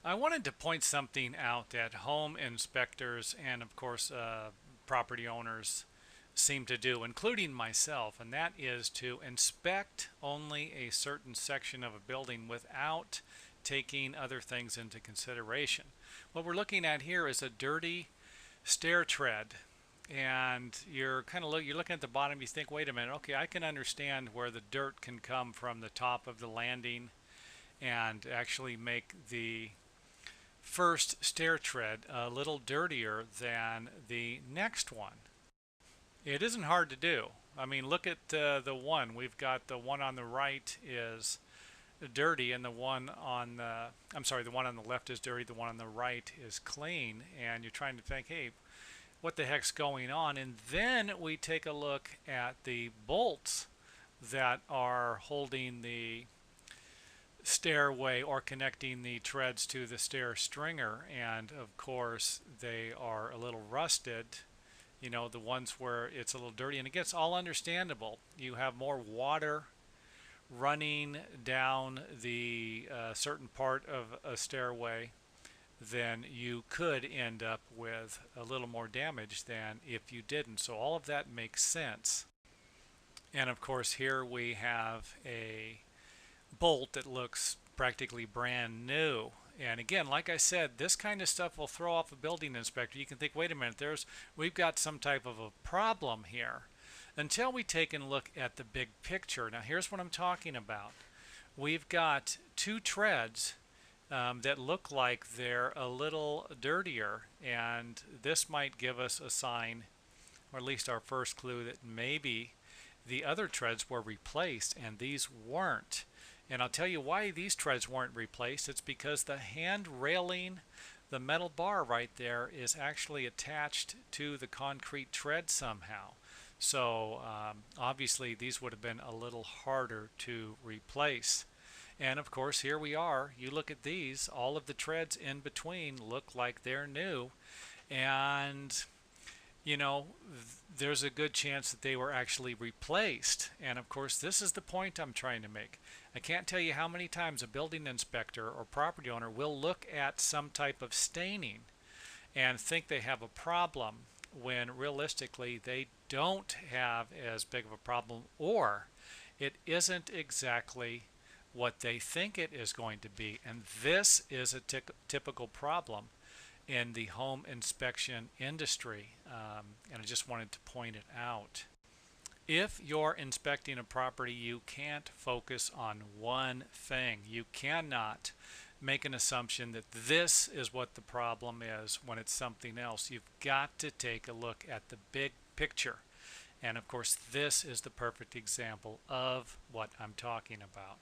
I wanted to point something out that home inspectors and, of course, property owners seem to do, including myself, and that is to inspect only a certain section of a building without taking other things into consideration. What we're looking at here is a dirty stair tread, and you're kind of you're looking at the bottom. You think, wait a minute, okay, I can understand where the dirt can come from the top of the landing and actually make the first stair tread a little dirtier than the next one. It isn't hard to do. I mean, look at the one. We've got the one on the right is dirty, and the one on the, I'm sorry, the one on the left is dirty, the one on the right is clean, and you're trying to think, hey, what the heck's going on? And then we take a look at the bolts that are holding the stairway or connecting the treads to the stair stringer, and of course they are a little rusted. You know, the ones where it's a little dirty, and it gets all understandable. You have more water running down the certain part of a stairway, then you could end up with a little more damage than if you didn't. So all of that makes sense. And of course here we have a bolt that looks practically brand new. And again, like I said, this kind of stuff will throw off a building inspector. You can think, wait a minute, we've got some type of a problem here. Until we take a look at the big picture. Now here's what I'm talking about. We've got two treads that look like they're a little dirtier, and this might give us a sign, or at least our first clue, that maybe the other treads were replaced and these weren't. And I'll tell you why these treads weren't replaced. It's because the hand railing, the metal bar right there, is actually attached to the concrete tread somehow. So obviously these would have been a little harder to replace. And of course here we are. You look at these, all of the treads in between look like they're new. And you know, there's a good chance that they were actually replaced. And of course, this is the point I'm trying to make. I can't tell you how many times a building inspector or property owner will look at some type of staining and think they have a problem when realistically they don't have as big of a problem, or it isn't exactly what they think it is going to be. And this is a typical problem in the home inspection industry, and I just wanted to point it out. If you're inspecting a property, you can't focus on one thing. You cannot make an assumption that this is what the problem is when it's something else. You've got to take a look at the big picture. And of course, this is the perfect example of what I'm talking about.